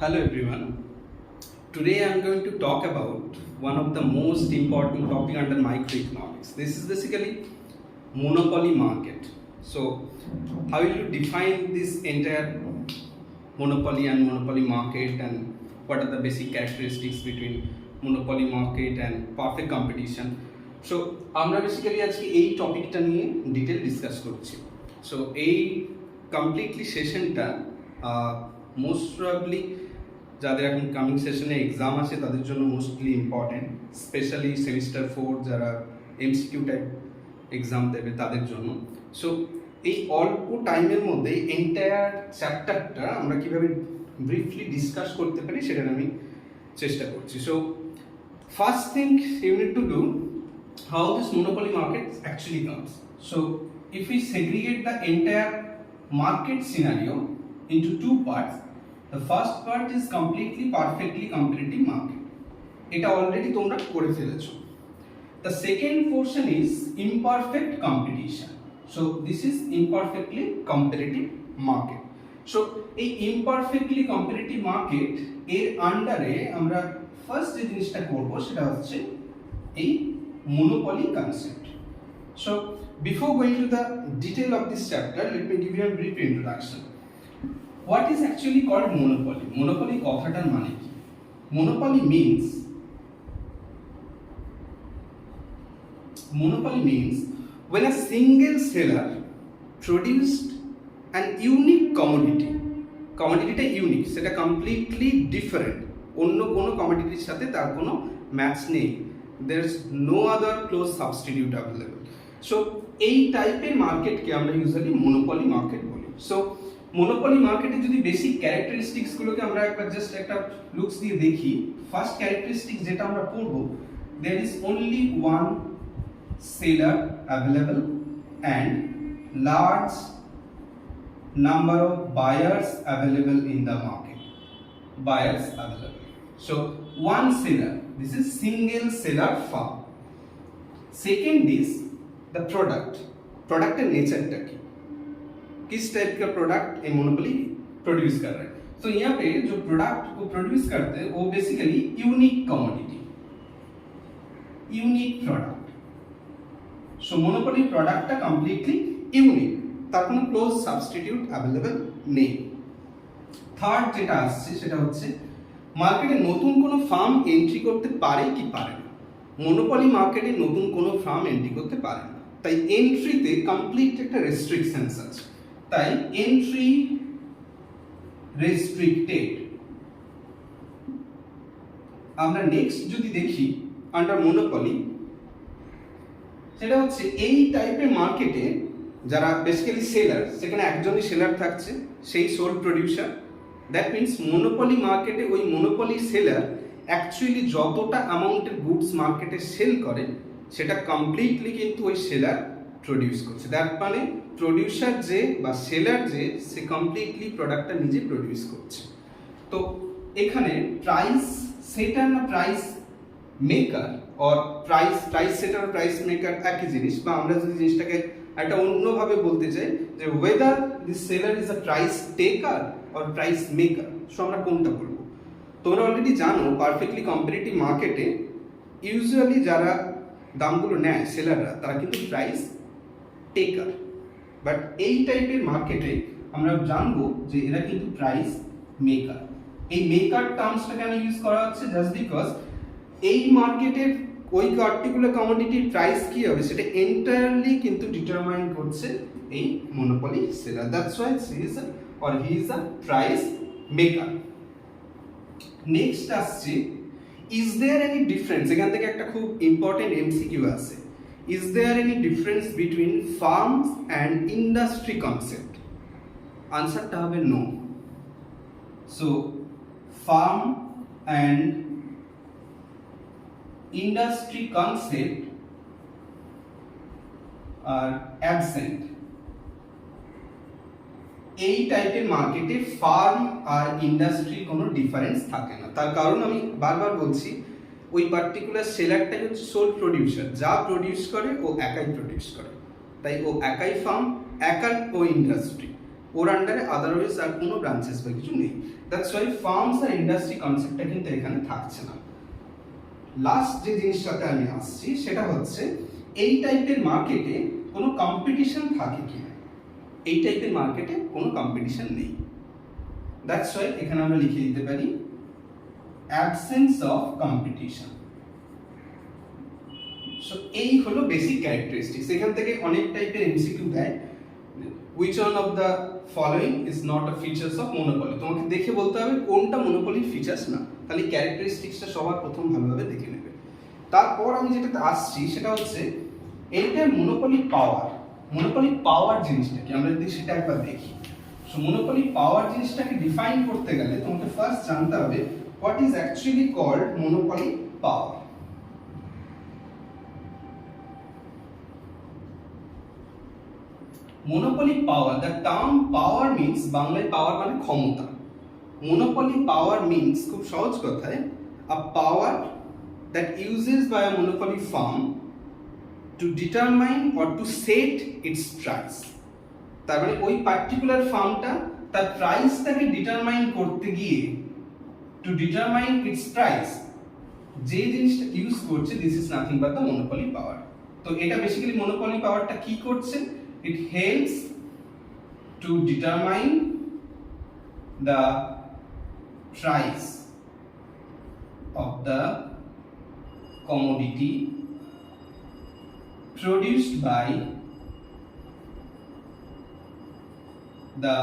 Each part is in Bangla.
Hello everyone. Today I am going to talk about one of the most important topic under microeconomics. This is basically monopoly market. So how will you define this entire monopoly and monopoly market, and what are the basic characteristics between monopoly market and perfect competition? So আমরা বেসিক্যালি আজকে এই টপিকটা নিয়ে ডিটেল ডিসকাস করছি। সো এই কমপ্লিটলি সেশনটা মোস্ট প্রবাবলি যাদের এখন কামিং সেশনে এক্সাম আছে তাদের জন্য মোস্টলি ইম্পর্টেন্ট, স্পেশালি সেমিস্টার 4 যারা এমসিকিউ টাইপ এক্সাম দেবে তাদের জন্য। সো এই অল্প টাইমের মধ্যে এন্টায়ার চ্যাপ্টারটা আমরা কীভাবে ব্রিফলি ডিসকাস করতে পারি সেটা আমি চেষ্টা করছি। So first thing you need to do how this monopoly market actually comes. So if we segregate the entire market scenario into two parts, the first part is completely perfectly competitive market. Eta already তোমরা করে ফেলেছো। The second portion is imperfect competition. So this is imperfectly competitive market. So এই imperfectly competitive market এর আন্ডারে আমরা ফার্স্ট যে জিনিসটা করব সেটা হচ্ছে এই monopoly concept. So before going to the detail of this chapter, let me give you a brief introduction. What is actually called monopoly? Monopoly কথাটার মানে কি? Monopoly means when a single seller produced an unique commodity. Commodityটা ইউনিক, সেটা কমপ্লিটলি ডিফারেন্ট, অন্য কোনো কমোডিটির সাথে তার কোনো ম্যাচ নেই। There is no other close substitute available. So এই টাইপের মার্কেটকে আমরা ইউজুয়ালি মনোপলি মার্কেট বলি। সো মনোপলি মার্কেটের যদি বেসিক ক্যারেক্টারিস্টিক্স গুলোকে আমরা একবার জাস্ট একটা লুকস দিয়ে দেখি, ফার্স্ট ক্যারেক্টারিস্টিক্স যেটা আমরা পড়ব, there is only one seller available and large number of buyers available in the market. Buyers available. So one seller, this is single seller farm. Second is the product and नेचरটা কি, किस टाइप का प्रोडक्ट ये मोनोपोली प्रोड्यूस कर रहा है। तो यहाँ पे जो प्रोडक्ट को प्रोड्यूस करते हैं वो basically unique commodity, unique product. So monopoly प्रोडक्टটা কমপ্লিটলি ইউনিক, তার কোনো ক্লোজ সাবস্টিটিউট अवेलेबल নেই। থার্ড যেটা আসছে সেটা হচ্ছে মার্কেটে নতুন কোনো ফার্ম এন্ট্রি করতে পারে কি পারে না। মনোপলি মার্কেটে নতুন কোনো ফার্ম এন্ট্রি করতে পারে না, তাই এন্ট্রিতে কমপ্লিট একটা রেস্ট্রিকশনস আছে, তাই এন্ট্রি রেস্ট্রিক্টেড। আমরা নেক্সট যদি দেখি আন্ডার মনোপলি, সেটা হচ্ছে এই টাইপের মার্কেটে যারা বেসিক্যালি সেলার, সেখানে একজনই সেলার থাকছে, সেই sole producer. That means monopoly মার্কেটে ওই মনোপলি সেলার অ্যাকচুয়ালি যতটা অ্যামাউন্টের গুডস মার্কেটে সেল করে সেটা কমপ্লিটলি কিন্তু ওই সেলার প্রডিউস করছে। দ্যাট মানে প্রডিউসার যে বা সেলার যে, সে কমপ্লিটলি প্রোডাক্টটা নিজে প্রডিউস করছে। তো এখানে প্রাইস সেটার না প্রাইস মেকার, অর প্রাইস সেটার প্রাইস মেকার একই জিনিস, বা আমরা যদি জিনিসটাকে একটা অন্যভাবে বলতে চাই যে weather this seller is a price taker or price maker, so আমরা কোনটা বলবো। তোমরা অলরেডি জানো পারফেক্টলি কম্পিটিটিভ মার্কেটে ইউজুয়ালি যারা দামগুলো নেয় সেলাররা, তারা কিন্তু প্রাইস টেকার। বাট এই টাইপের মার্কেটে আমরা জানবো যে এরা কিন্তু প্রাইস মেকার। এই মেকার টার্মসটা কেন ইউজ করা হচ্ছে? জাস্ট বিকজ এই মার্কেটের ওই পার্টিকুলার কমোডিটির প্রাইস কি হবে সেটা এন্টায়ারলি কিন্তু ডিটারমাইন করছে এই monopoly seller. That's why he is a price maker. Next আসছে is there any difference, এখান থেকে একটা খুব ইম্পর্টেন্ট এমসিকিউ আছে, is there any difference between farms and industry concept? আনসারটা হবে no. So farm and industry concept are absent. এই টাইপের মার্কেটে ফার্ম আর ইন্ডাস্ট্রি কোনো ডিফারেন্স থাকে না। তার কারণ আমি বারবার বলছি, ওই পার্টিকুলার সেলারটাই হচ্ছে সোল প্রডিউসার, যা প্রডিউস করে ও একাই প্রডিউস করে, তাই ও একাই ফার্ম, একাই ও ইন্ডাস্ট্রি। ওর আন্ডারে আদারওয়াইজ আর কোনো ব্রাঞ্চেস বা কিছু নেই। দ্যাটস ওয়াই ফার্মস আর ইন্ডাস্ট্রি কনসেপ্টটা কিন্তু এখানে থাকছে না। লাস্ট যে জিনিসটাতে আমি আসছি সেটা হচ্ছে এই টাইপের মার্কেটে কোনো কম্পিটিশন থাকে কিনা। এই টাইপের মার্কেটে কোনো কম্পিটিশন নেই। দ্যাটস ওয়াই এখানে আমরা লিখে দিতে পারি অ্যাবসেন্স অফ কম্পিটিশন। সো এই হলো বেসিক ক্যারেক্টারিস্টিক্স। এখান থেকে অনেক টাইপের এমসিকিউ দেয়, which one of the following is not a features of monopoly। তোমাকে দেখে বলতে হবে কোনটা মনোপলির ফিচার্স না, তাহলে ক্যারেক্টারিস্টিক্সটা সবার প্রথম ভালোভাবে দেখে নেবে। তারপর আমি যেটাতে আসছি সেটা হচ্ছে এইটা মনোপলি পাওয়ার। মনোপলি পাওয়ার জিনিসটা কি আমরা যদি সেটা একবার দেখি। সো মনোপলি পাওয়ার জিনিসটাকে ডিফাইন করতে গেলে তোমাকে ফার্স্ট জানতে হবে what is actually called monopoly power. Monopoly power, the term power means বাংলায় পাওয়ার মানে ক্ষমতা। Monopoly power means খুব সহজ কথায় a power that uses by a monopoly firm to determine or to set its price। তার মানে ওই পার্টিকুলার ফার্মটা তার প্রাইসটাকে ডিটারমাইন করতে গিয়ে to determine its price যে জিনিসটা ইউজ করছে this is nothing but the monopoly power। তো এটা বেসিক্যালি monopoly পাওয়ারটা কি করছে? It helps to determine the price of the commodity produced by the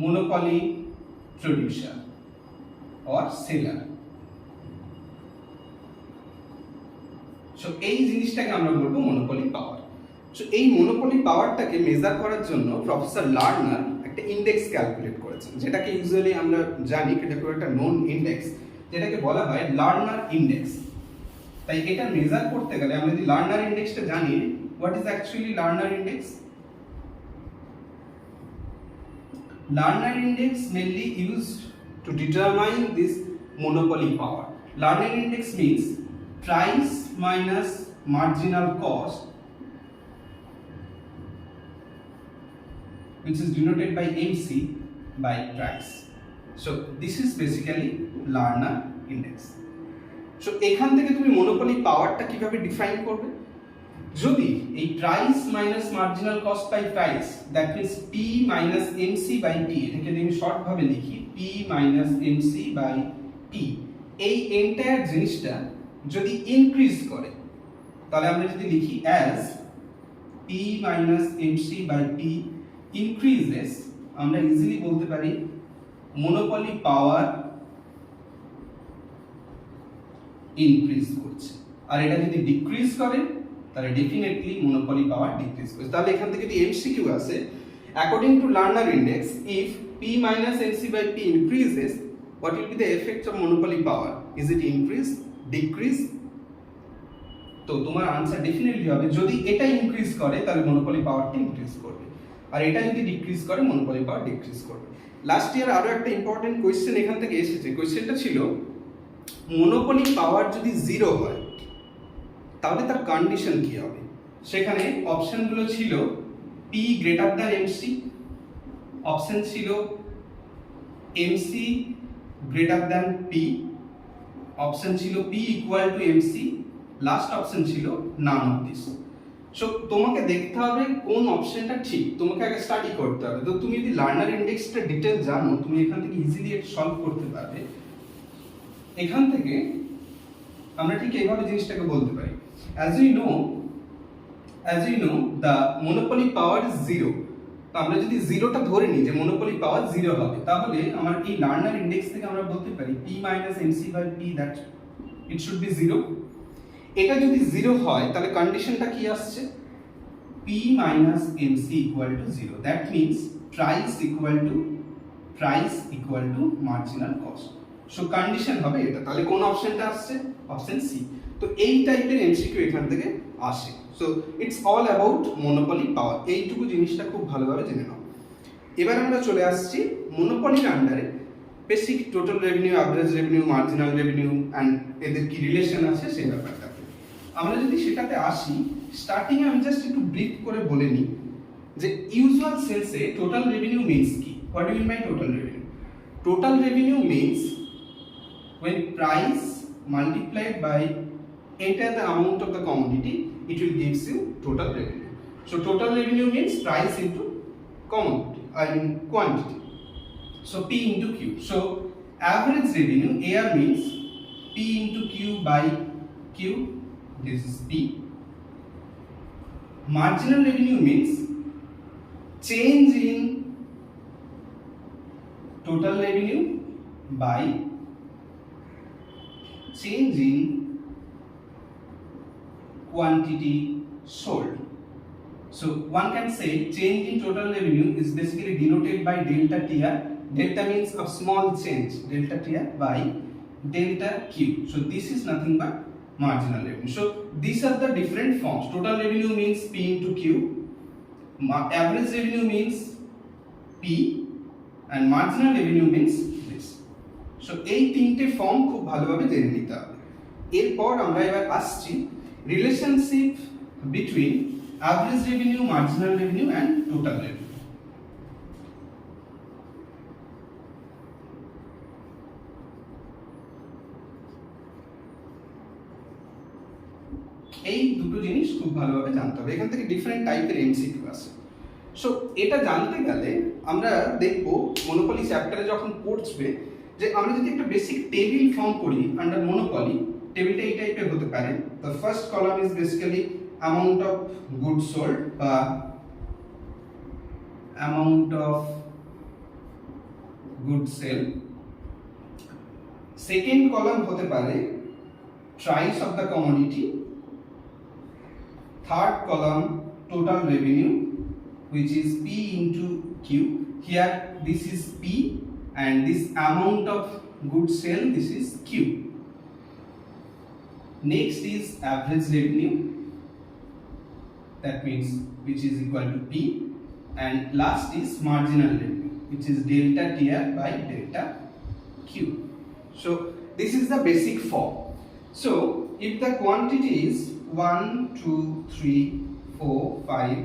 monopoly producer or seller। So এই জিনিসটাকে আমরা বলবো monopoly power। সো এই মনোপলি পাওয়ারটাকে মেজার করার জন্য প্রফেসর লার্নার একটা ইন্ডেক্স ক্যালকুলেট করেছেন, যেটাকে ইউজুয়ালি আমরা জানি এটা খুব একটা নোন ইন্ডেক্স, যেটাকে বলা হয় লার্নার ইন্ডেক্স। তাই এটা মেজার করতে গেলে আমরা যদি লার্নার ইন্ডেক্সটা জানি, what is actually learner index? Learner index mainly used to determine this monopoly power। Learner index means price minus marginal cost, which is denoted by MC by price। So this is basically Lerner index। So এখান থেকে তুমি মনোপলি পাওয়ারটা কিভাবে ডিফাইন করবে? যদি এই price minus marginal cost by price, that means P minus MC by P, এটাকে যদি আমি শর্ট ভাবে লিখি P minus MC by P, এই এন্টায়ার জিনিসটা যদি ইনক্রিজ করে, তাহলে আমরা যদি লিখি as P minus MC by P increases, আমরা ইজিলি বলতে পারি মনোপলি পাওয়ার ইনক্রিজ করছে। আর এটা যদি ডিক্রিজ করে তাহলে ডেফিনেটলি মনোপলি পাওয়ার ডিক্রিজ করছে। তাহলে এখান থেকে যদি এমসিকিউ আসে, according to learner index if P minus MC by P increases, what will be the effect of monopoly power? Is it increase, decrease? তো তোমার আনসার ডেফিনেটলি হবে যদি এটা ইনক্রিজ করে তাহলে মনোপলি পাওয়ারটা ইনক্রিজ করবে, আর এটা যদি ডিক্রিজ করে মনোপলি পাওয়ার ডিক্রিজ করবে। লাস্ট ইয়ার আরো একটা ইম্পর্টেন্ট কোয়েশ্চেন এখান থেকে এসেছে। কোয়েশ্চেনটা ছিল মনোপলি পাওয়ার যদি জিরো হয় তাহলে তার কন্ডিশন কি হবে। সেখানে অপশনগুলো ছিল P greater than MC, option ছিল MC greater than P, option ছিল P equal to MC, last option ছিল নান অফ দিস। সো তোমাকে দেখতে হবে কোন অপশনটা ঠিক, তোমাকে আগে স্টাডি করতে হবে। তো তুমি যদি লার্নার ইন্ডেক্সটা ডিটেইল জানো, তুমি এখান থেকে ইজিলি এটা সলভ করতে পারবে। এখান থেকে আমরা ঠিক এইভাবে জিনিসটাকে বলতে পারি, as you know the monopoly power is zero। তো আমরা যদি জিরোটা ধরে নিই যে মনোপলি পাওয়ার জিরো হবে, তাহলে আমার এই লার্নার ইন্ডেক্স থেকে আমরা বলতে পারি P minus MC by P that it should be zero। এটা যদি জিরো হয় তাহলে কন্ডিশনটা কি আসছে? P minus MC equal to zero, that means price equal to marginal cost। So condition হবে এটা। তাহলে কোন অপশনটা আসছে? Option C. তো এই টাইপের এমসিকিউ এখান থেকে আসে। So it's all about monopoly power. এইটুকু জিনিসটা খুব ভালোভাবে জেনে নাও। এবার আমরা চলে আসছি মনোপলির আন্ডারে basic total revenue, average revenue, marginal revenue and এদের কি রিলেশন আছে সেই ব্যাপারটা। আমরা যদি সেটাতে আসি, স্টার্টিং এ আমি জাস্ট একটু ব্রিফ করে বলে নিই যে ইউজুয়াল সেন্সে টোটাল রেভিনিউ মিন্স কি? What do you mean by total revenue? Total revenue means when price multiplied by enter the amount of the commodity, it will gives you total revenue. So total revenue means price into commodity, quantity. So P into Q. So average revenue AR means P into Q by Q. This is P. Marginal revenue means change in total revenue by change in quantity sold. So one can say change in total revenue is basically denoted by delta TR. Delta means a small change, delta TR by delta Q. So this is nothing but marginal revenue. So these are the different forms. Total revenue means P into Q. Average revenue means P, and marginal revenue means this. So এই তিনটে ফর্ম খুব ভালোভাবে জেনে নিতে হবে। এরপর আমরা এবার আসছি relationship between average revenue, marginal revenue and total revenue. এই দুটো জিনিস খুব ভালোভাবে জানতে হবে, এখান থেকে ডিফারেন্ট টাইপের এমসিকিউ আছে। সো এটা জানতে গেলে আমরা দেখব মনোপলি চ্যাপ্টারে যখন পড়ছবে যে আমরা যদি একটা বেসিক টেবিল ফর্ম করি আন্ডার মনোপলি, টেবিলটা এই টাইপের হতে পারে। The first column is basically amount of goods sold বা amount of good sale. Second column হতে পারে price of the commodity. Third column total revenue, which is P into Q. Here this is P and this amount of goods sale, this is Q. Next is average revenue, that means which is equal to P, and last is marginal revenue, which is delta TR by delta Q. So this is the basic form. So if the quantity is 1, 2, 3, 4, 5,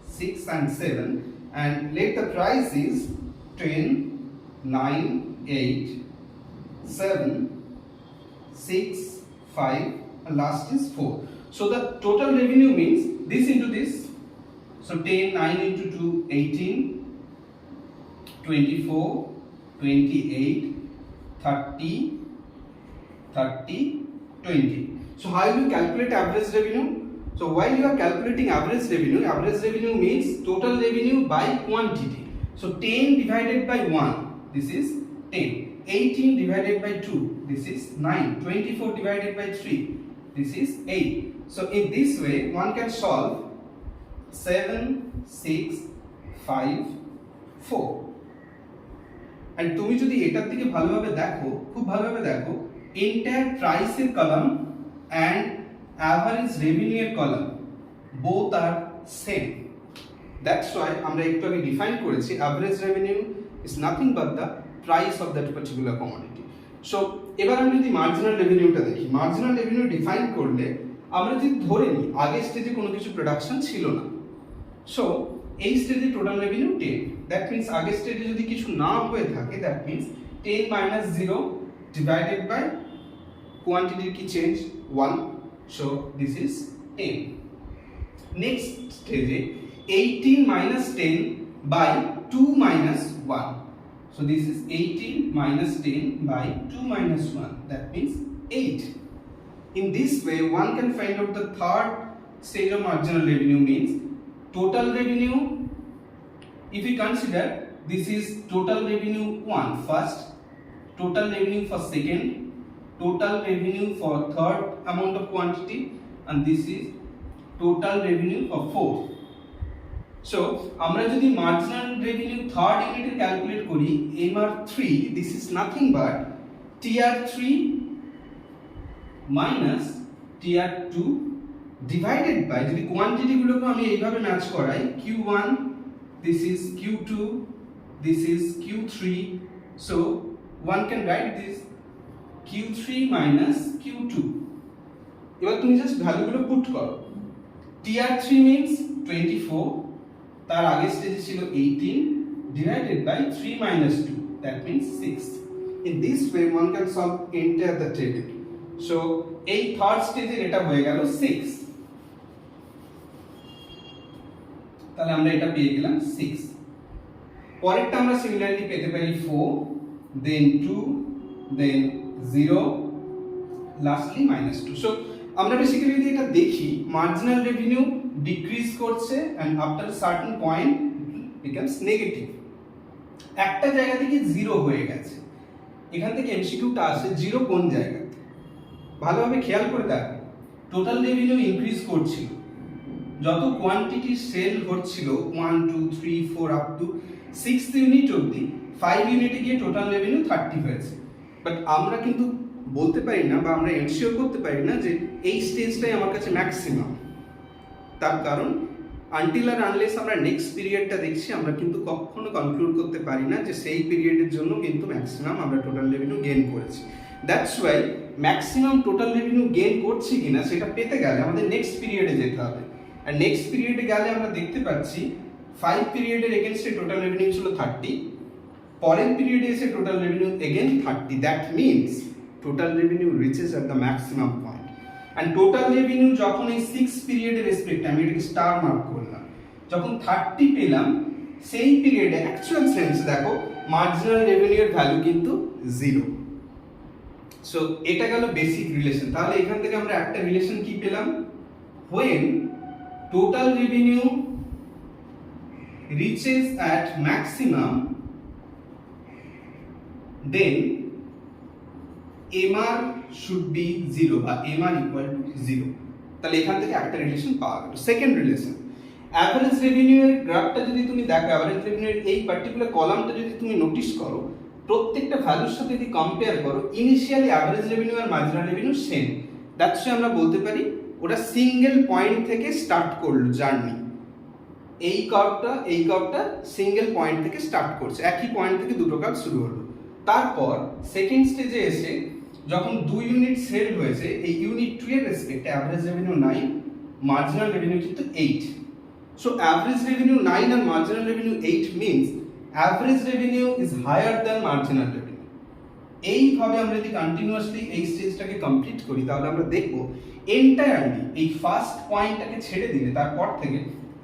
6 and 7, and let the price is 10, 9, 8, 7, 6, 5 and last is 4. So the total revenue means this into this. So 10, 9 into 2, 18, 24, 28, 30, 30, 20. So how you calculate average revenue? So while you are calculating average revenue means total revenue by quantity. So 10 divided by 1, this is 10. 18 divided by 2, this is 9. 24 divided by 3, this is 8. So in this way one can solve 7, 6, 5, 4. And তুমি যদি এটার দিকে ভালোভাবে দেখো, খুব ভালোভাবে দেখো, entire price এর কলাম and average revenue এর column both are same. That's why আমরা একটু আগে define করেছি average revenue is nothing but the price of that particular commodity. So এবার আমরা যদি marginal revenue টা দেখি, marginal revenue define করলে আমরা যদি ধরে নিই আগের স্টেজে কোনো কিছু প্রোডাকশন ছিল না, সো এই স্টেজে টোটাল রেভিনিউ 10, দ্যাট মিন্স আগের স্টেজে যদি কিছু না হয়ে থাকে, that means 10 minus 0 divided by quantity ki change 1, so this is 10. Next stage 18 minus 10 by 2 minus 1, so this is 18 minus 10 by 2 minus 1, that means 8. In this way one can find out the third stage of marginal revenue means total revenue. If we consider this is total revenue 1 first, total revenue for second, total revenue for third amount of quantity, and this is total revenue for fourth. So আমরা যদি marginal revenue third unit calculate করি MR3, this is nothing but TR3 minus TR2 divided by, যদি কোয়ান্টিটি গুলোকে আমি এইভাবে ম্যাচ করাই, Q1, this is Q2, this is Q3, so one can write this Q3 minus Q2. এবার তুমি জাস্ট ভ্যালুগুলো পুট করো। TR3 means 24, তার আগের স্টেজে ছিল 18 divided by 3 minus 2, that means 6. In this way one can solve entire the table. So এই থার্ড স্টেজের এটা হয়ে গেল 6, তাহলে আমরা এটা পেয়ে গেলাম 6। পরেরটা আমরা সিমিলারলি পেতে পারি 4, then 2, then 0, lastly minus 2. So আমরা বেসিক্যালি যদি এটা দেখি, মার্জিনাল রেভিনিউ ডিক্রিজ করছে and after a certain point becomes negative. একটা জায়গা থেকে 0 হয়ে গেছে, এখান থেকে এমসিকিউটা আসে 0 কোন জায়গাতে, ভালোভাবে খেয়াল করে দেখো। টোটাল রেভিনিউ ইনক্রিজ করছিল, যত কোয়ান্টিটি সেল হচ্ছিল 1 2 3 4 আপ টু 6th ইউনিট অবধি, 5 ইউনিটে গিয়ে টোটাল রেভিনিউ 30 হয়েছে। বাট আমরা কিন্তু বলতে পারি না বা আমরা এনশিওর করতে পারি না যে এই স্টেজটাই আমার কাছে ম্যাক্সিমাম। তার কারণ আনটিল আর আনলেস আমরা নেক্সট পিরিয়ডটা দেখছি, আমরা কিন্তু কখনো কনক্লুড করতে পারি না যে সেই পিরিয়ডের জন্য কিন্তু ম্যাক্সিমাম আমরা টোটাল রেভিনিউ গেইন করেছি। That's why maximum total revenue gain করছি কিনা সেটা পেতে গেলে আমাদের নেক্সট পিরিয়ডে যেতে হবে। আর নেক্সট পিরিয়ডে গেলে আমরা দেখতে পাচ্ছি 5 পিরিয়ডের এগেইনস্টে টোটাল রেভিনিউ ছিল 30, পরের পিরিয়ডে এসে total revenue again 30। That means total revenue reaches at the maximum point. And total revenue যখন এই 6 পিরিয়ডের রেসপেক্টে আমি এটাকে স্টার মার্ক করলাম, যখন 30 পেলাম, সেই পিরিয়ডে অ্যাকচুয়াল সেন্স দেখো মার্জিনাল রেভিনিউর ভ্যালু কিন্তু 0। সো এটা গেল বেসিক রিলেশন। তাহলে এখান থেকে আমরা একটা রিলেশন কি পেলাম, when total revenue reaches at maximum then MR should be 0 বা MR equal to 0। তাহলে এখান থেকে একটা রিলেশন পাওয়া গেল। সেকেন্ড রিলেশন, অ্যাভারেজ রেভিনিউ এর গ্রাফটা যদি তুমি দেখো, অ্যাভারেজ রেভিনিউ এর এই পার্টিকুলার কলামটা যদি তুমি নোটিস করো, প্রত্যেকটা ভ্যালুর সাথে যদি কম্পেয়ার করো, ইনিশিয়ালি অ্যাভারেজ রেভিনিউ আর marginal revenue same. That's why আমরা বলতে পারি ওটা সিঙ্গেল পয়েন্ট থেকে স্টার্ট করলো জার্নি। এই কার্ভটা সিঙ্গেল পয়েন্ট থেকে স্টার্ট করছে, একই পয়েন্ট থেকে দুটো কার্ভ শুরু হলো। তারপর সেকেন্ড স্টেজে এসে যখন 2 ইউনিট সেল হয়েছে, এই ইউনিট 2 এর রেসপেক্টে অ্যাভারেজ রেভিনিউ 9, মার্জিনাল রেভিনিউ কিন্তু 8। সো অ্যাভারেজ রেভিনিউ 9 আর marginal revenue 8 means average revenue is higher than marginal revenue. এইভাবে আমরা যদি কন্টিনিউয়াসলি এই স্টেজটাকে কমপ্লিট করি, তাহলে আমরা দেখবো এন্টায়ারলি এই ফার্স্ট পয়েন্টটাকে ছেড়ে দিলে তারপর থেকে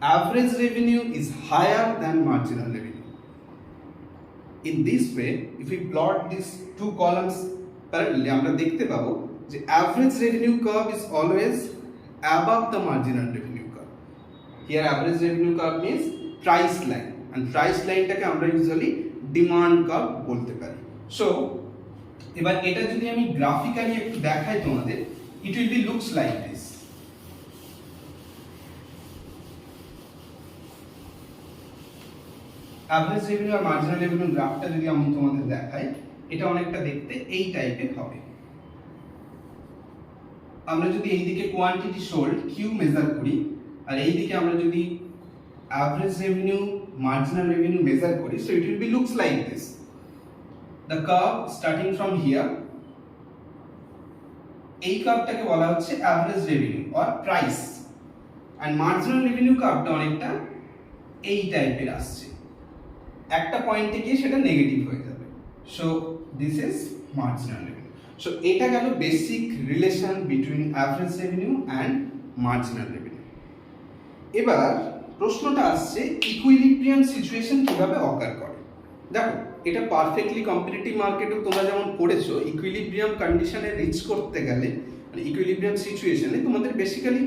average revenue is higher than marginal revenue. In this way, if we plot these two columns parallelly, আমরা দেখতে পাবো যে average revenue curve is always above the marginal revenue curve. Here average revenue curve means price line, and price line টাকে আমরা usually demand curve বলতে পারি। So এবার এটা যদি আমি গ্রাফিক্যালি একটু দেখাই তোমাদের, it will be looks like this. Average revenue আর মার্জিনাল রেভিনিউ গ্রাফটা যদি আমি তোমাদের দেখাই, এটা অনেকটা দেখতে এই টাইপের হবে। আমরা যদি এইদিকে কোয়ান্টিটি সোল্ড কিউ মেজার করি, আর এইদিকে আমরা যদি average revenue marginal revenue measure করি, so it will be looks like this. The curve starting from here, এই কার্ভটাকে বলা হচ্ছে average revenue or price, and marginal revenue কার্ভটা অনেকটা এই টাইপের আসছে, একটা পয়েন্টে গিয়ে সেটা নেগেটিভ হয়ে যাবে। So this is marginal revenue. So এটা গেল basic relation between average revenue and marginal revenue. এবার প্রশ্নটা আসছে ইকুইলিব্রিয়াম সিচুয়েশন কিভাবে অকার করে। দেখো, এটা পারফেক্টলি কম্পিটিটিভ মার্কেটেও তোমরা যেমন পড়েছো, ইকুইলিব্রিয়াম কন্ডিশনে রিচ করতে গেলে, মানে ইকুইলিব্রিয়াম সিচুয়েশনে তোমাদের বেসিক্যালি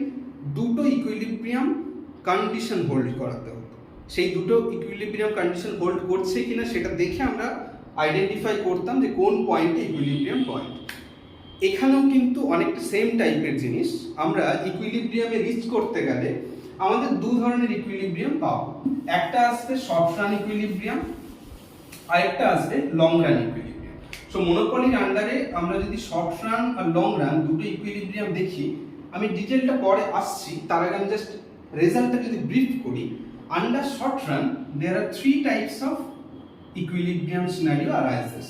দুটো ইকুইলিব্রিয়াম কন্ডিশন হোল্ড করাতে হতো। সেই দুটো ইকুইলিব্রিয়াম কন্ডিশন হোল্ড করছে কিনা সেটা দেখে আমরা আইডেন্টিফাই করতাম যে কোন পয়েন্টে ইকুইলিব্রিয়াম পয়েন্ট। এখানেও কিন্তু অনেকটা সেম টাইপের জিনিস, আমরা ইকুইলিব্রিয়ামে রিচ করতে গেলে আমাদের দু ধরনের ইকুইলিব্রিয়াম পাবো। একটা আসবে শর্ট রান ইকুইলিব্রিয়াম, আর একটা আসবে লং রান ইকুইলিব্রিয়াম। সো মনোপলির আন্ডারে আমরা যদি শর্ট রান আর লং রান দুটো ইকুইলিব্রিয়াম দেখি, আমি ডিটেলটা পরে আসছি, তার আগে আমি জাস্ট রেজাল্টটা যদি ব্রিফ করি। Under short run, there are 3 types of equilibrium scenario arises.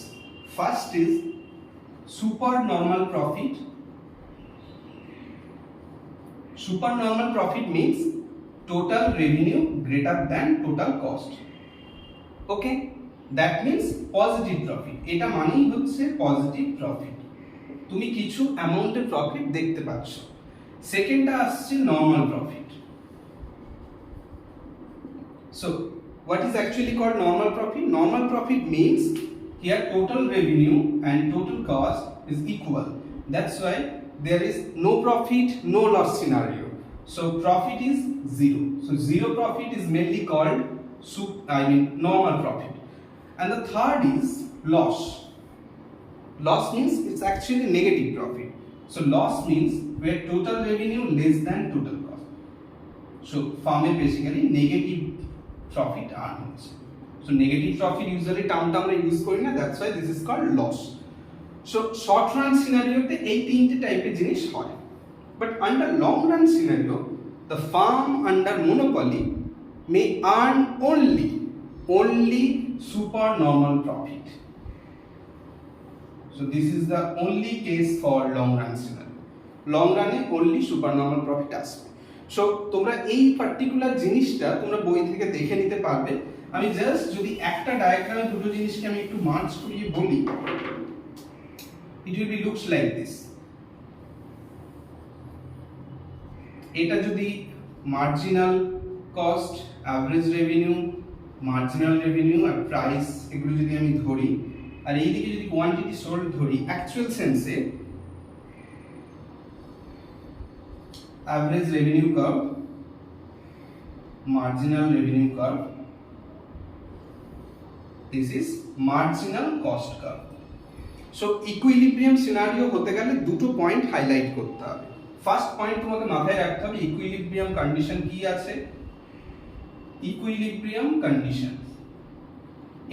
First is supernormal profit. Supernormal profit means total revenue greater than total cost. Okay, that means positive profit. এটা মানেই হচ্ছে পজিটিভ প্রফিট, তুমি কিছু অ্যামাউন্টের প্রফিট দেখতে পাচ্ছ। সেকেন্ডটা আসছে normal profit. So what is actually called normal profit? Normal profit means here total revenue and total cost is equal. That's why there is no profit, no loss scenario. So profit is zero. So zero profit is mainly called normal profit. And the third is loss. Loss means it's actually negative profit. So loss means where total revenue less than total cost. So firm basically negative profit earnings. So negative profit usually termটা আমরা ইউজ করি না, that's why this is called loss. So short run scenario তে এই তিনটে টাইপের জিনিস হয়, but under long run scenario the firm under monopoly may earn only supernormal profit. So this is the only case for long run scenario. Long run A only supernormal profit আসবে। সো তোমরা এই পার্টিকুলার জিনিসটা তোমরা বই থেকে দেখে নিতে পারবে। আমি জাস্ট যদি একটা ডায়াগ্রামে দুটো জিনিসকে আমি একটু মার্চ করিয়ে বলি, it will be looks like this. এটা যদি marginal cost, average revenue, marginal revenue আর প্রাইস এগুলো যদি আমি ধরি, আর এইদিকে যদি কোয়ান্টিটি সোল্ড ধরি, actual sense average revenue curve, marginal revenue curve, this is marginal cost curve. So equilibrium scenario হতে গেলে দুটো পয়েন্ট হাইলাইট করতে হবে। ফার্স্ট পয়েন্ট তোমাকে মাথায় রাখতে হবে ইকুইলিব্রিয়াম কন্ডিশন কি আছে। ইকুইলিব্রিয়াম কন্ডিশন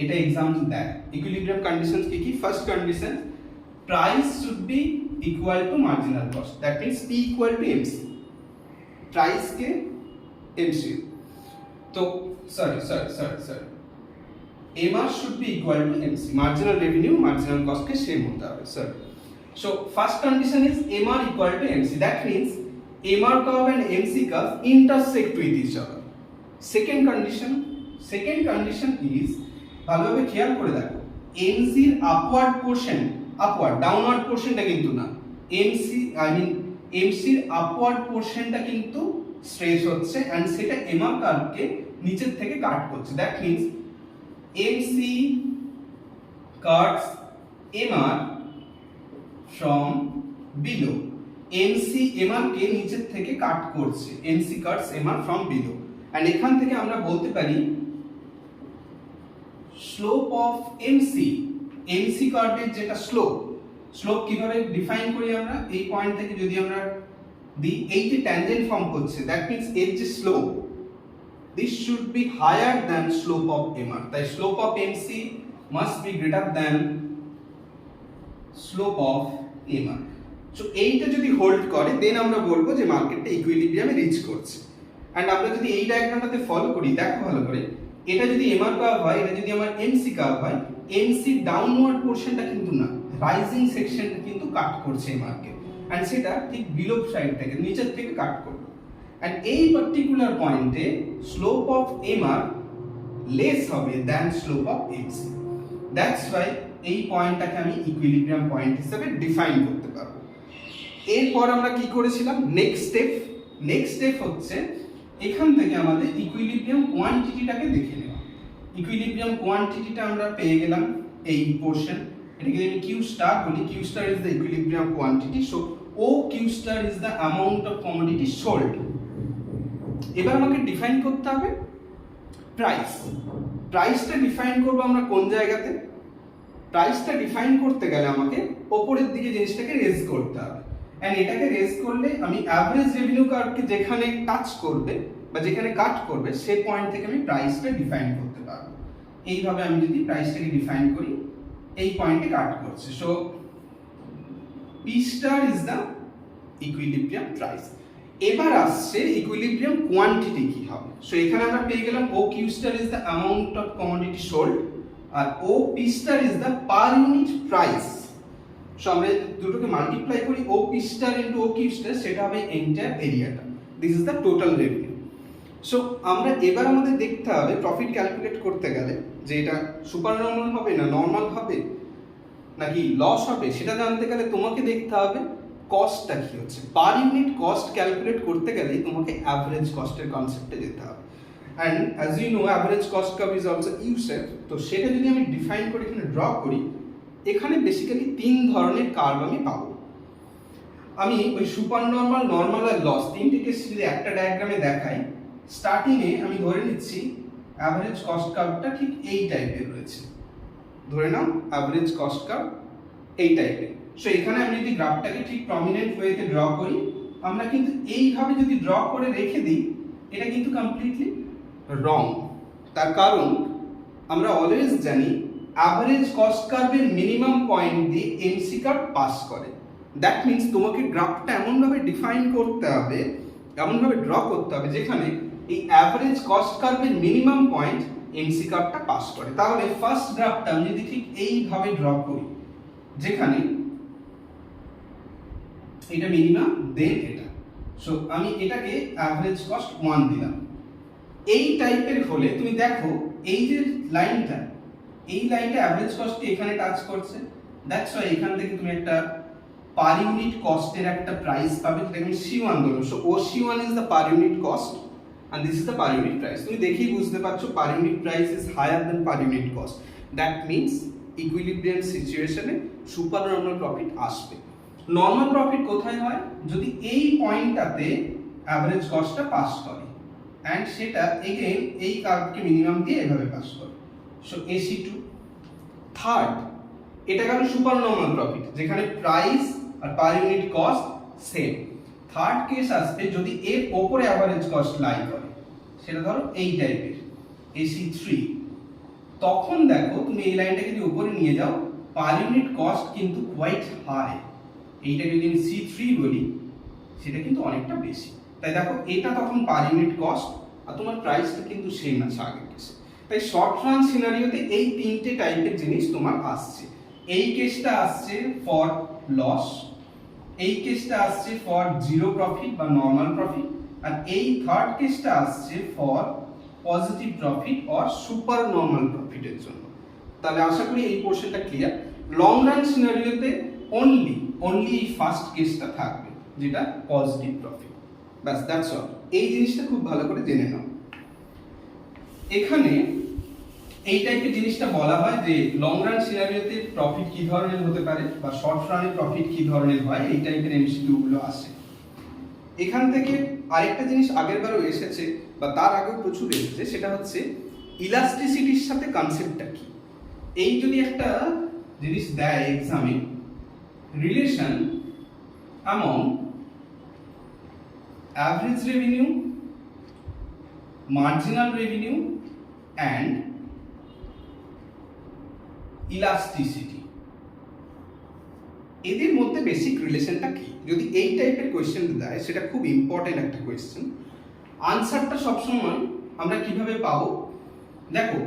এটা एग्जाम দেয়। ইকুইলিব্রিয়াম কন্ডিশনস কি কি? First condition, price should be equal to marginal cost, that means P equal to MC, price के MCU। तो sorry MR should be equal to MC, marginal revenue marginal cost के सेम होता है sir. So first condition is MR equal to MC, that means MR curve and MC curve intersect with each other. Second condition is ভালোভাবে খেয়াল করে দেখো, MC এর আপওয়ার্ড পোরশন, আপওয়ার্ড ডাউনওয়ার্ড পোরশনটা কিন্তু না, MC এর আপওয়ার্ড পোরশনটা কিন্তু স্ট্রেচ হচ্ছে এন্ড সেটা MR কার্ভকে নিচের থেকে কাট করছে, that means MC cuts MR from below, MC MR কে নিচের থেকে কাট করছে, MC cuts MR from below, and এখান থেকে আমরা বলতে পারি স্লোপ অফ MC কার্ভের যেটা স্লোপ কিভাবে ডিফাইন করি আমরা, এই পয়েন্ট থেকে যদি আমরা দিই, এই যে ট্যানজেন্ট ফর্ম করছে, দ্যাট মিন্স এর যে slope, this should be higher than slope of MR, তাই slope of MC must be greater than slope of MR। So এইটা যদি হোল্ড করে দেন আমরা বলবো যে মার্কেটটা ইকুইলিব্রিয়ামে রিচ করছে। এন্ড আমরা যদি এই ডায়াগ্রামটাতে ফলো করি, দেখো ভালো করে, এটা যদি MR কার্ভ হয়, এটা যদি আমার MC কার্ভ হয়, MC ডাউনওয়ার্ড পোরশনটা কিন্তু না, রাইজিং সেকশনটা কিন্তু কাট করছে MR কে, এন্ড সেটা ঠিক বিলো সাইড থেকে নিচের থেকে কাট করবে, এন্ড এই পার্টিকুলার পয়েন্টে স্লোপ অফ MR লেস হবে than slope of MC, that's why এই পয়েন্টটাকে আমি ইকুইলিব্রিয়াম পয়েন্ট হিসেবে ডিফাইন করতে পারবো। এরপর আমরা কি করেছিলাম, নেক্সট স্টেপ হচ্ছে এখান থেকে আমাদের ইকুইলিব্রিয়াম কোয়ান্টিটিটাকে দেখে নেওয়া। ইকুইলিব্রিয়াম কোয়ান্টিটিটা আমরা পেয়ে গেলাম এই পোরশন, এটাকে আমি Q স্টার বলি, Q star is the equilibrium quantity, so O Q star is the amount of commodity sold. এবার আমাকে ডিফাইন করতে হবে প্রাইসটা ডিফাইন করব আমরা কোন জায়গাতে, প্রাইসটা ডিফাইন করতে গেলে আমাকে উপরের দিকে জিনিসটাকে রেজ করতে হবে, এন্ড এটাকে রেজ করলে আমি অ্যাভারেজ রেভিনিউ কার্ভকে যেখানে টাচ করবে বা যেখানে কাট করবে সেই পয়েন্ট থেকে আমি প্রাইসটা ডিফাইন করতে পারবো। এইভাবে আমি যদি প্রাইসটাকে ডিফাইন করি, এই পয়েন্টে কাট করছে, so P star is the equilibrium price. এবার আসছে ইকুইলিব্রিয়াম কোয়ান্টিটি কি হবে। সো এখানে আমরা পেয়ে গেলাম O Q star is the amount of commodity sold আর O P star is the per unit price. So আমরা দুটোকে মাল্টিপ্লাই করি, O P star into O Q star, সেটা হবে এন্টায়ার এরিয়াটা, this is the total revenue. So আমরা এবার আমাদের দেখতে হবে প্রফিট ক্যালকুলেট করতে গেলে যে এটা সুপার নর্মাল হবে না নর্মাল হবে নাকি লস হবে, সেটা জানতে গেলে তোমাকে দেখতে হবে কস্টটা কি হচ্ছে। পার ইউনিট কস্ট ক্যালকুলেট করতে গেলেই তোমাকে অ্যাভারেজ কস্টের কনসেপ্টে যেতে হবে। And as you know average cost curve is also used. তো সেটা যদি আমি ডিফাইন করে এখানে ড্র করি, এখানে বেসিক্যালি 3 ধরনের কার্ভ আমি পাবো। আমি ওই সুপার নর্মাল, নর্মাল আর লস তিনটে কেস যদি একটা ডায়াগ্রামে দেখাই, স্টার্টিংয়ে আমি ধরে নিচ্ছি অ্যাভারেজ কস্ট কার্ভটা ঠিক এই টাইপের রয়েছে। ধরে নাও অ্যাভারেজ কস্ট কার্ভ এই টাইপের। সো এখানে আমি যদি গ্রাফটাকে ঠিক প্রমিনেন্ট ওয়েতে ড্র করি, আমরা কিন্তু এইভাবে যদি ড্র করে রেখে দিই, এটা কিন্তু কমপ্লিটলি রং। তার কারণ আমরা অলওয়েজ জানি অ্যাভারেজ কস্ট কার্ভের মিনিমাম পয়েন্ট দিয়ে এমসি কার্ভ পাস করে। দ্যাট মিনস তোমাকে গ্রাফটা এমনভাবে ডিফাইন করতে হবে, এমনভাবে ড্র করতে হবে যেখানে এই অ্যাভারেজ কস্ট কার্ভের মিনিমাম পয়েন্ট এমসি কার্ভটা পাস করে। তাহলে ফার্স্ট গ্রাফটা আমি যদি ঠিক এইভাবে ড্র করি, যেখানে এটা মিনিমাম দেন এটা, সো আমি এটাকে অ্যাভারেজ কস্ট 1 দিলাম। এই টাইপের হলে তুমি দেখো এই যে লাইনটা, এই লাইনটা অ্যাভারেজ কস্টকে এখানে টাচ করছে। দ্যাটস ওয়াই এখান থেকে তুমি একটা পার ইউনিট কস্টের একটা প্রাইস পাবে, যেটা আমি C1 বলবো। So OC1 is the per unit cost and this is the per unit price. তুমি দেখেই বুঝতে পারছো per unit price is higher than per unit cost. That means equilibrium situation A super normal profit আসবে। নরমাল প্রফিট কোথায় হয়? যদি এই পয়েন্টটাতে অ্যাভারেজ কস্টটা পাস করে, এন্ড সেটা এগেইন এই কার্ভকে মিনিমাম দিয়ে এভাবে পাস করে। সো AC2 থার্ড, এটা গেল সুপার নরমাল প্রফিট যেখানে প্রাইস আর per unit cost same. Third case আসবে যদি এর ওপরে অ্যাভারেজ কস্ট লাই করে, সেটা ধরো এই টাইপের AC3। তখন দেখো তুমি এই লাইনটাকে যদি উপরে নিয়ে যাও, পার ইউনিট কস্ট কিন্তু কোয়াইট হাই। এইটাকে যদি আমি C3 বলি, সেটা কিন্তু অনেকটা বেশি। তাই দেখো এটা তখন পার ইউনিট কস্ট আর তোমার প্রাইসটা কিন্তু সেম আছে আগের কেসে। তাই শর্ট রান সিনারিওতে এই তিনটে টাইপের জিনিস তোমার আসছে। এই কেসটা আসছে ফর লস, এই কেসটা আসছে ফর জিরো প্রফিট বা নরমাল প্রফিট, আর এই থার্ড কেসটা আসছে for positive profit or super normal প্রফিটের জন্য। তাহলে আশা করি এই পোর্শনটা ক্লিয়ার। লং রান সিনারিওতে অনলি এই ফার্স্ট কেসটা থাকবে, যেটা পজিটিভ প্রফিট। বাস দ্যাটস অল। এই জিনিসটা খুব ভালো করে জেনে নাও। এখানে এই টাইপের জিনিসটা বলা হয় যে লং রান সিনারিওতে প্রফিট কি ধরনের হতে পারে বা শর্ট রানে প্রফিট কি ধরনের হয়, এই টাইপের এমসিকিউ গুলো আসে। এখান থেকে আরেকটা জিনিস আগের বারও এসেছে বা তার আগেও প্রচুর এসেছে, সেটা হচ্ছে ইলাস্টিসিটির সাথে কনসেপ্টটা কি। এই যদি একটা জিনিস দেয় এক্সামে, relation among average revenue, marginal revenue and elasticity, এদের মধ্যে বেসিক রিলেশনটা কি? যদি এই টাইপের কোয়েশ্চেন দেয়, সেটা খুব ইম্পর্টেন্ট একটা কোয়েশ্চেন। আনসারটা সবসময় আমরা কিভাবে পাবো? দেখো,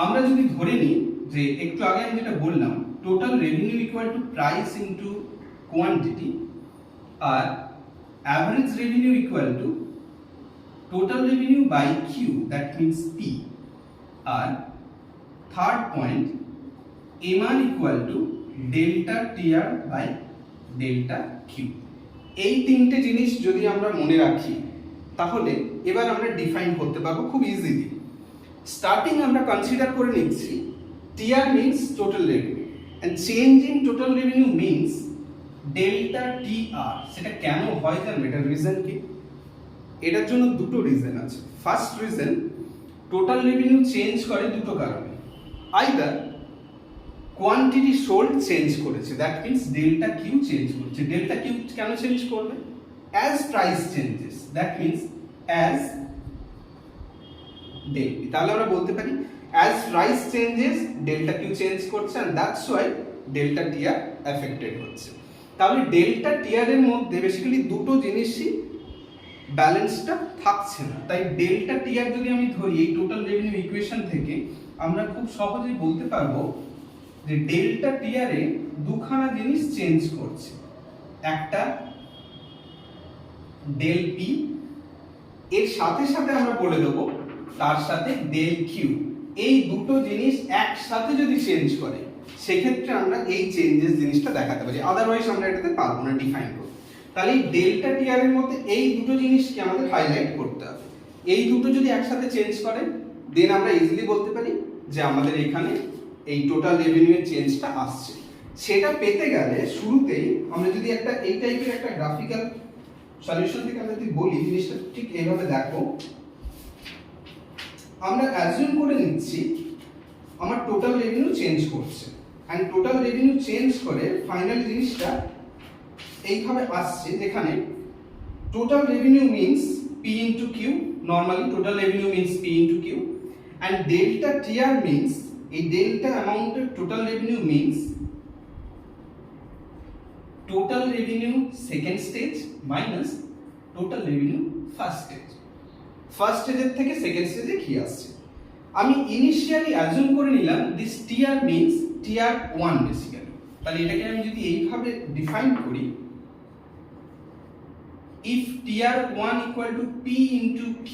আমরা যদি ধরে নিই যে একটু আগে আমি যেটা বললাম, total revenue equal to price into quantity, আর average revenue equal to total revenue by Q, that means P, আর third point M1 equal to delta TR by delta Q. এই তিনটে জিনিস যদি আমরা মনে রাখি, তাহলে এবার আমরা ডিফাইন করতে পারবো খুব ইজিলি। স্টার্টিং আমরা কনসিডার করে নিচ্ছি TR means total revenue and change in total revenue means delta TR. সেটা কেন হয় জানো? এটার রিজন কি? এটার জন্য দুটো রিজন আছে। First reason, total revenue change করে দুটো কারণে। আইদার কোয়ান্টিটি সোল্ড চেঞ্জ করেছে, that means delta Q change করছে। ডেল্টা কিউ কেন চেঞ্জ করবে? As price changes, that means as delta. তাহলে আমরা বলতে পারি as price changes delta Q change করছে, and that's why delta TR affected হচ্ছে। তাহলে ডেল্টা টিআর এর মধ্যে বেসিক্যালি দুটো জিনিসই ব্যালেন্সটা থাকছে না। তাই ডেল্টা টিআর যদি আমি ধরি এই টোটাল রেভিনিউ ইকুয়েশন থেকে, আমরা খুব সহজেই বলতে পারবো যে ডেল্টা টিআর এ দুখানা জিনিস চেঞ্জ করছে। একটা ডেল পি এর সাথে সাথে আমরা বলে দেবো তার সাথে ডেল কিউ, এই দুটো জিনিস একসাথে যদি চেঞ্জ করে সেক্ষেত্রে আমরা এই চেঞ্জেস জিনিসটা দেখাতে পারি, আদারওয়াইজ আমরা এটাতে পারবো না ডিফাইন করতে। তাহলে এই ডেল্টা টিআর এর মধ্যে এই দুটো জিনিসকে আমাদের হাইলাইট করতে হবে। এই দুটো যদি একসাথে চেঞ্জ করে দেন আমরা ইজিলি বলতে পারি যে আমাদের এখানে এই টোটাল রেভিনিউ এর চেঞ্জটা আসছে। সেটা পেতে গেলে শুরুতেই আমরা যদি একটা এই টাইপের একটা গ্রাফিক্যাল সলিউশন থেকে আমরা যদি বলি জিনিসটা ঠিক এইভাবে দেখো, আমরা অ্যাজিউম করে নিচ্ছি আমার টোটাল রেভিনিউ চেঞ্জ করছে, এন্ড টোটাল রেভিনিউ চেঞ্জ করে ফাইনাল জিনিসটা এইভাবে আসছে যেখানে total revenue means P into Q, normally total revenue means P into Q, and delta TR means a delta amount of total revenue means total revenue second stage minus total revenue first stage. First স্টেজের থেকে সেকেন্ড স্টেজে কি আসছে, আমি ইনিশিয়ালি অ্যাজিউম করে নিলাম this TR means TR 1 basically. তাহলে এটাকে আমি যদি এইভাবে ডিফাইন করি, if tr1 equal to p into q,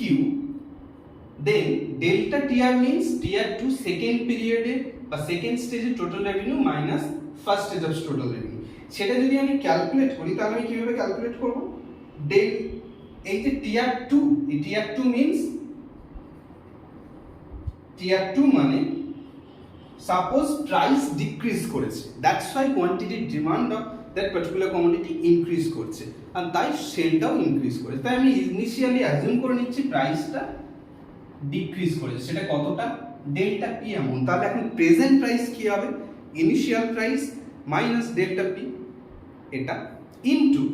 then delta tr means tr2 second period বা সেকেন্ড স্টেজে total revenue minus first stage of total revenue. সেটা যদি আমি ক্যালকুলেট করি তাহলে আমি কিভাবে ক্যালকুলেট করব, ডেল এই যে tr2, এই tr2 means tr2 মানে সাপোজ প্রাইস ডিক্রিজ করেছে, that's why quantity demand of that particular commodity increase করছে আর তাই সেলটাও ইনক্রিজ করেছে। তাই আমি ইনিশিয়ালি অ্যাজিউম করে নিচ্ছি প্রাইসটা ডিক্রিজ করেছে, সেটা কতটা, ডেল্টা পি অ্যামাউন্ট। তাহলে এখন প্রেজেন্ট প্রাইস কি হবে, initial price minus delta P, এটা ইনটু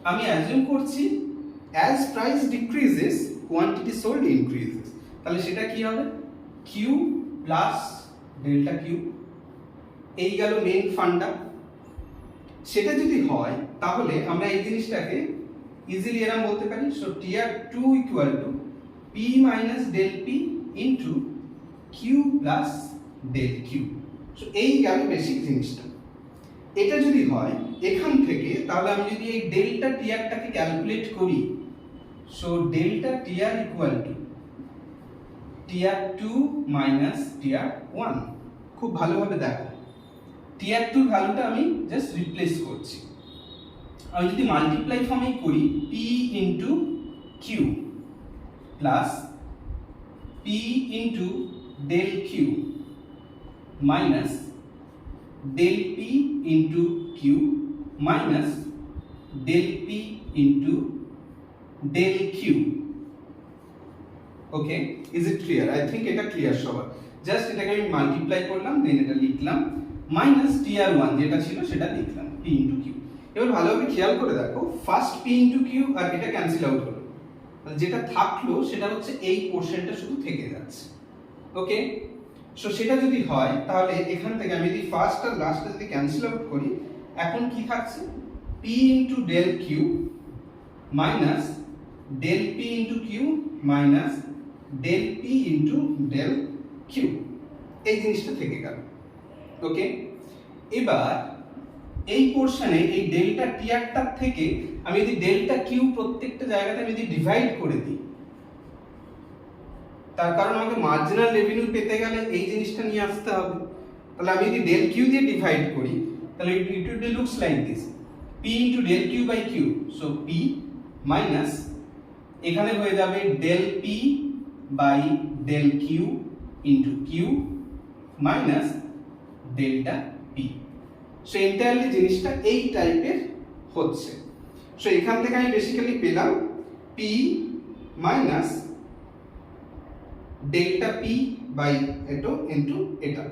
আমি অ্যাজিউম করছি as price decreases quantity sold increases, তাহলে সেটা কি হবে কিউ প্লাস ডেল্টা কিউ, এই গেল মেইন ফান্ডা। সেটা যদি হয় তাহলে আমরা এই জিনিসটাকে ইজিলি এরকম বলতে পারি, so tr2 equal to p minus del p into q plus del q। So এই গেল বেসিক জিনিসটা। এটা যদি হয় এখান থেকে তাহলে আমি যদি এই ডেল্টা টিআরটাকে ক্যালকুলেট করি, so delta TR equal to tr2 minus tr1। খুব ভালোভাবে দেখো tr2 ভ্যালুটা আমি জাস্ট রিপ্লেস করছি, আমি যদি মাল্টিপ্লাই ফর্মে করি p into q plus p into del q minus del p into q minus del p into del q। Okay, is it clear? I think এটা ক্লিয়ার সবার। জাস্ট এটাকে আমি মাল্টিপ্লাই করলাম, দেন এটা লিখলাম মাইনাস tr1 যেটা ছিল সেটা লিখলাম p ইনটু q। এবার ভালোভাবে খেয়াল করে দেখো ফার্স্ট p ইনটু q আর এটা ক্যান্সেল আউট হলো, যেটা থাকলো সেটা হচ্ছে এই পোরশনটা শুধু থেকে যাচ্ছে। ওকে, সো সেটা যদি হয় তাহলে এখান থেকে আমি যদি ফার্স্ট আর লাস্টটা যদি ক্যান্সেল আউট করি, এখন কি থাকছে p into del q minus del p into q minus del p into del q, এই জিনিসটা থেকে গেল। ওকে, এবার এই পোরশনে এই ডেল্টা টিআরটা থেকে আমি যদি ডেল্টা কিউ প্রত্যেকটা জায়গাতে আমি যদি ডিভাইড করে দিই, তার কারণ আমাকে মার্জিনাল রেভিনিউ পেতে গেলে এই জিনিসটা নিয়ে আসতে হবে। তাহলে আমি যদি ডেল কিউ দিয়ে ডিভাইড করি তাহলে it will looks like this, p into del Q by Q, so p minus এখানে হয়ে যাবে del p by del Q into Q minus delta p। সো এন্টায়ারলি জিনিসটা এই টাইপের হচ্ছে। সো এখান থেকে আমি বেসিক্যালি পেলাম p minus delta p by এটো ইনটু এটা।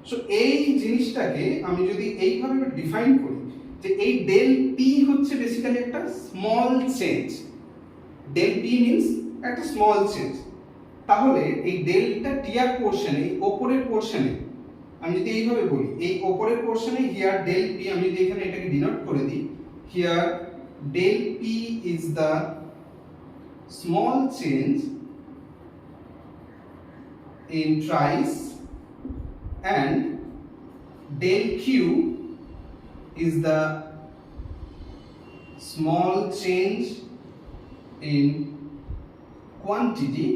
সো এই জিনিসটাকে আমি যদি এইভাবে ডিফাইন করি যে এই ডেল p হচ্ছে বেসিক্যালি একটা small change, del p means একটা স্মল চেঞ্জ। তাহলে এই ডেল্টা টিআর পোরশনে উপরের পোরশনে আমি যদি এইভাবে বলি, এই উপরের পোরশনে হিয়ার ডেল পি আমি যদি এখানে এটাকে ডিনোট করে দিই, here del P is the small change in price and del q is the small change in quantity,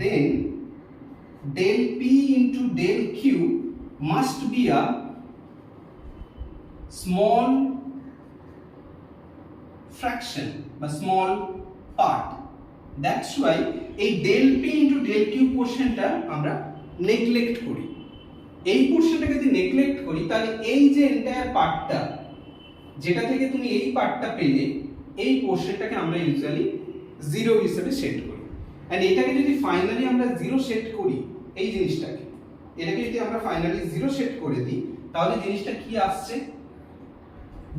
then del P into del Q must be a small fraction বা small part. That's why এই del P into del Q পোরশনটা আমরা নেগলেক্ট করি। এই পোরশনটাকে যদি নেগলেক্ট করি তাহলে এই যে এন্টায়ার পার্টটা যেটা থেকে তুমি এই পার্টটা পেলে এই পোরশনটাকে আমরা ইউজুয়ালি 0 হিসেবে সেট করি। এন্ড এটাকে যদি ফাইনালি আমরা 0 সেট করি, এই জিনিসটাকে এটাকে যদি আমরা ফাইনালি 0 সেট করে দিই তাহলে জিনিসটা কি আসছে,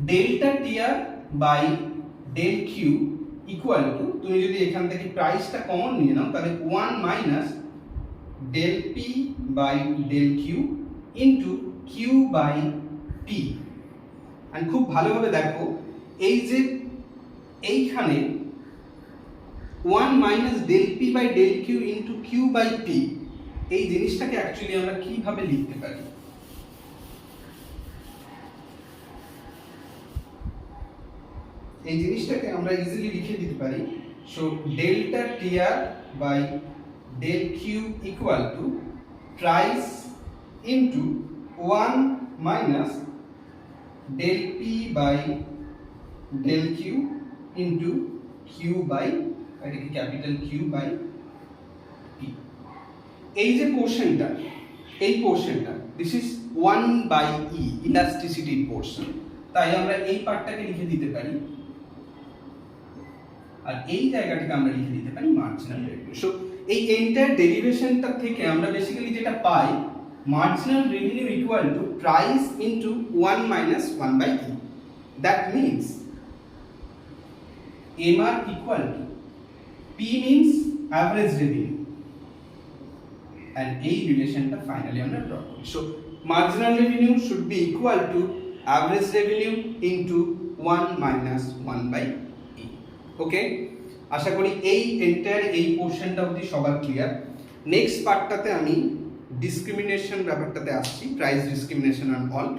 delta TR by del Q equal to, তুমি যদি এখান থেকে প্রাইসটা কমন নিয়ে নাও তাহলে 1 minus del P by del Q into Q by P. আর খুব ভালোভাবে দেখো এই যে এইখানে 1 minus del P by del Q into Q by P, এই জিনিসটাকে অ্যাকচুয়ালি আমরা কিভাবে লিখতে পারি, এই জিনিসটাকে আমরা ইজিলি লিখে দিতে পারি। So delta TR by del Q equal to price into 1 minus del P by del Q into Q by, এটাকে ক্যাপিটাল কিউ বাই পি। এই যে পোরশনটা, এই পোরশনটা this is 1 by E, elasticity portion, তাই আমরা এই পার্টটাকে লিখে দিতে পারি আর এই জায়গাটাকে আমরা লিখে দিতে পারি মার্জিনাল রেভিনিউ। সো এই এন্টায়ার ডেরিভেশনটা থেকে আমরা বেসিক্যালি যেটা পাই, marginal revenue equal to price into 1 minus 1 by E. That means MR equal to P means average revenue, and এই রিলেশনটা ফাইনালি আমরা ড্র করি। So marginal revenue should be equal to average revenue into 1 minus 1 by E. ওকে, আশা করি এই এন্টায়ার এই পোরশনটা অবধি সবার ক্লিয়ার। নেক্সট পার্টটাতে আমি ডিসক্রিমিনেশন ব্যাপারটাতে আসছি, প্রাইস ডিসক্রিমিনেশন অ্যান্ড অল।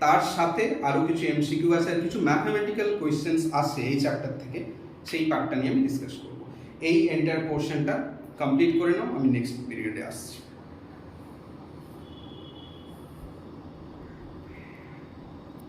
তার সাথে আরও কিছু এমসিকিউ আছে আর কিছু ম্যাথমেটিক্যাল কোয়েশ্চেন্স আসে এই চ্যাপ্টার থেকে, সেই পার্টটা নিয়ে আমি ডিসকাস করব। এই এন্টায়ার পোরশনটা কমপ্লিট করে নাও, আমি নেক্সট পিরিয়ডে আসছি।